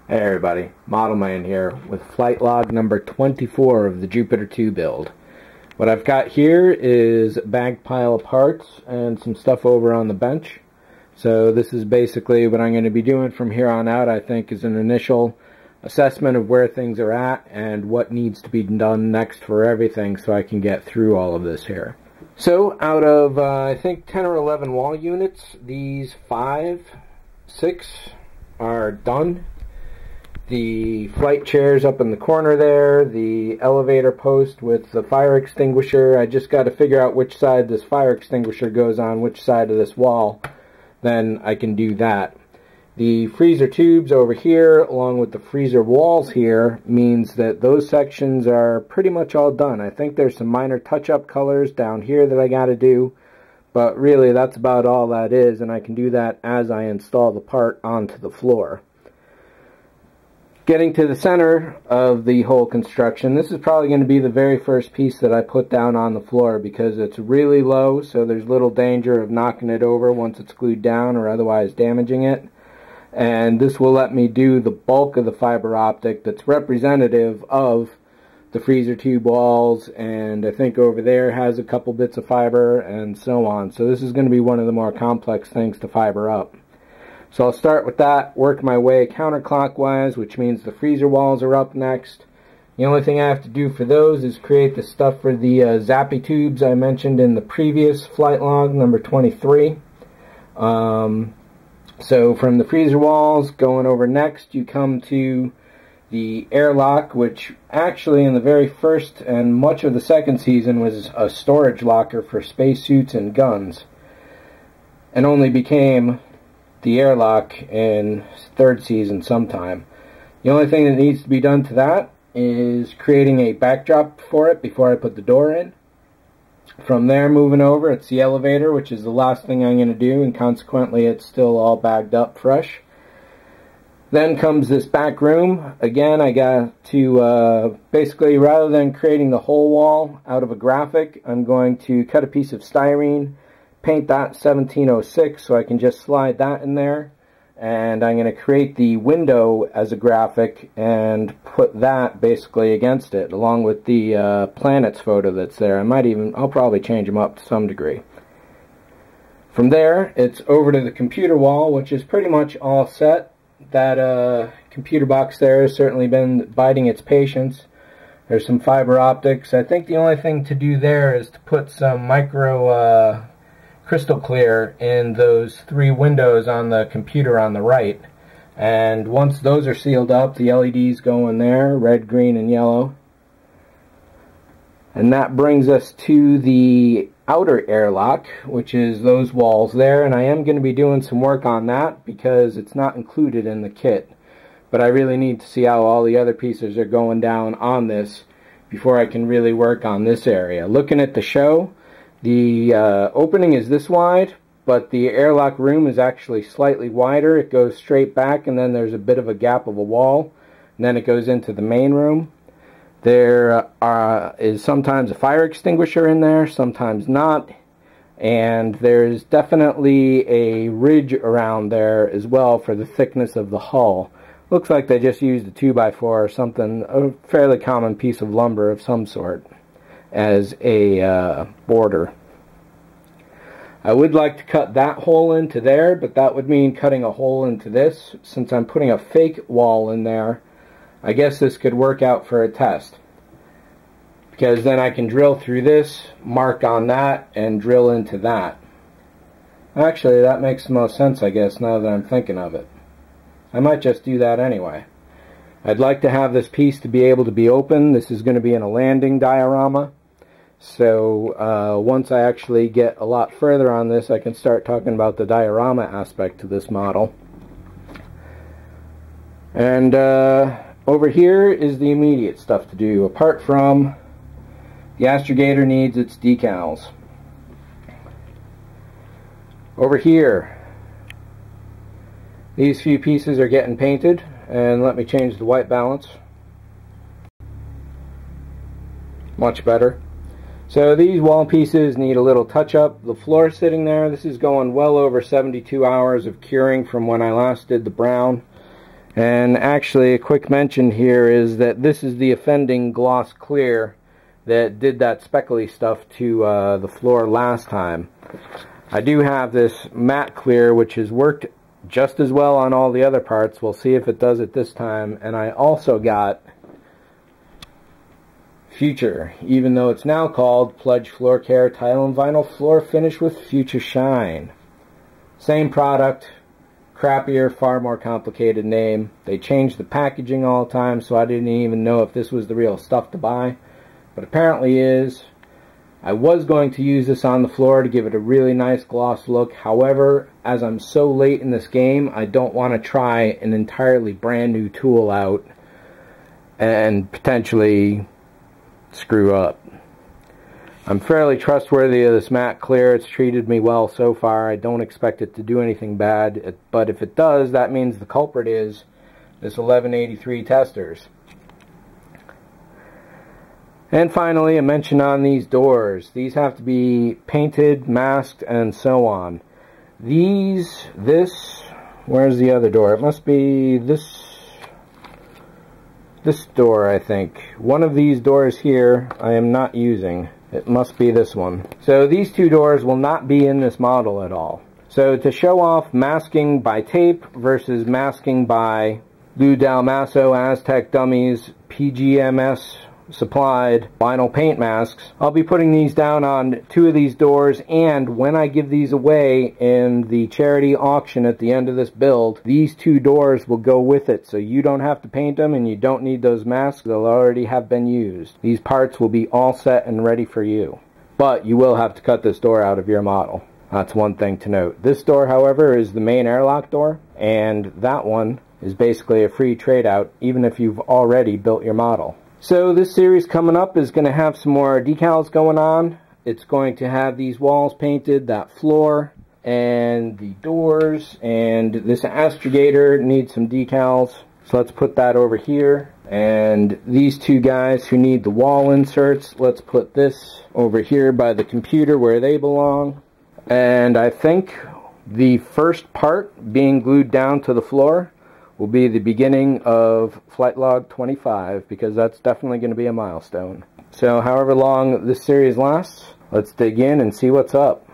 Hey everybody, ModelMan here with FlightLog number 24 of the Jupiter 2 build. What I've got here is a bagged pile of parts and some stuff over on the bench. So this is basically what I'm going to be doing from here on out. I think is an initial assessment of where things are at and what needs to be done next for everything so I can get through all of this here. So out of I think 10 or 11 wall units, these 6 are done. The flight chairs up in the corner there, the elevator post with the fire extinguisher. I just got to figure out which side this fire extinguisher goes on, which side of this wall. Then I can do that. The freezer tubes over here, along with the freezer walls here, means that those sections are pretty much all done. I think there's some minor touch-up colors down here that I got to do, but really that's about all that is, and I can do that as I install the part onto the floor. Getting to the center of the whole construction, this is probably going to be the very first piece that I put down on the floor because it's really low, so there's little danger of knocking it over once it's glued down or otherwise damaging it. And this will let me do the bulk of the fiber optic that's representative of the freezer tube walls, and I think over there has a couple bits of fiber and so on. So this is going to be one of the more complex things to fiber up. So I'll start with that, work my way counterclockwise, which means the freezer walls are up next. The only thing I have to do for those is create the stuff for the zappy tubes I mentioned in the previous flight log, number 23. So from the freezer walls, going over next, you come to the airlock, which actually in the very first and much of the second season was a storage locker for spacesuits and guns, and only became the airlock in third season sometime. The only thing that needs to be done to that is creating a backdrop for it before I put the door in. From there, moving over, it's the elevator, which is the last thing I'm going to do, and consequently it's still all bagged up fresh. Then comes this back room. Again, I got to basically, rather than creating the whole wall out of a graphic, I'm going to cut a piece of styrene, paint that 1706 so I can just slide that in there, and I'm going to create the window as a graphic and put that basically against it along with the planets photo that's there. I'll probably change them up to some degree. From there it's over to the computer wall, which is pretty much all set. That computer box there has certainly been biding its patience. There's some fiber optics. I think the only thing to do there is to put some micro crystal clear in those 3 windows on the computer on the right, and once those are sealed up, the LEDs go in there, red, green, and yellow. And that brings us to the outer airlock, which is those walls there, and I am going to be doing some work on that because it's not included in the kit, but I really need to see how all the other pieces are going down on this before I can really work on this area. Looking at the show, the opening is this wide, but the airlock room is actually slightly wider. It goes straight back, and then there's a bit of a gap of a wall, and then it goes into the main room. There is sometimes a fire extinguisher in there, sometimes not, and there's definitely a ridge around there as well for the thickness of the hull. Looks like they just used a 2x4 or something, a fairly common piece of lumber of some sort, as a border. I would like to cut that hole into there, but that would mean cutting a hole into this. Since I'm putting a fake wall in there, I guess this could work out for a test, because then I can drill through this, mark on that, and drill into that. Actually, that makes the most sense, I guess, now that I'm thinking of it. I might just do that anyway. I'd like to have this piece to be able to be open. This is going to be in a landing diorama. So once I actually get a lot further on this, I can start talking about the diorama aspect to this model. And over here is the immediate stuff to do, apart from the astrogator needs its decals. Over here, these few pieces are getting painted, and let me change the white balance. Much better. So these wall pieces need a little touch up. The floor sitting there, this is going well over 72 hours of curing from when I last did the brown. And actually, a quick mention here is that this is the offending gloss clear that did that speckly stuff to the floor last time. I do have this matte clear, which has worked just as well on all the other parts. We'll see if it does it this time. And I also got Future, even though it's now called Pledge Floor Care Tile and Vinyl Floor Finish with Future Shine. Same product, crappier, far more complicated name. They changed the packaging all the time, so I didn't even know if this was the real stuff to buy. But apparently is. I was going to use this on the floor to give it a really nice gloss look. However, as I'm so late in this game, I don't want to try an entirely brand new tool out and potentially screw up. I'm fairly trustworthy of this matte clear. It's treated me well so far. I don't expect it to do anything bad, but if it does, that means the culprit is this 1183 testers. And finally, a mention on these doors. These have to be painted, masked, and so on. Where's the other door? It must be this door, I think. One of these doors here I am not using. It must be this one. So these two doors will not be in this model at all. So to show off masking by tape versus masking by Lou Dalmasso Aztec Dummies PGMS supplied vinyl paint masks, I'll be putting these down on two of these doors, and when I give these away in the charity auction at the end of this build, these two doors will go with it, so you don't have to paint them and you don't need those masks. They'll already have been used. These parts will be all set and ready for you. But you will have to cut this door out of your model. That's one thing to note. This door, however, is the main airlock door, and that one is basically a free trade out even if you've already built your model. So this series coming up is going to have some more decals going on. It's going to have these walls painted, that floor, and the doors, and this astrogator needs some decals. So let's put that over here. And these two guys who need the wall inserts, let's put this over here by the computer where they belong. And I think the first part being glued down to the floor will be the beginning of FlightLog 25, because that's definitely going to be a milestone. So however long this series lasts, let's dig in and see what's up.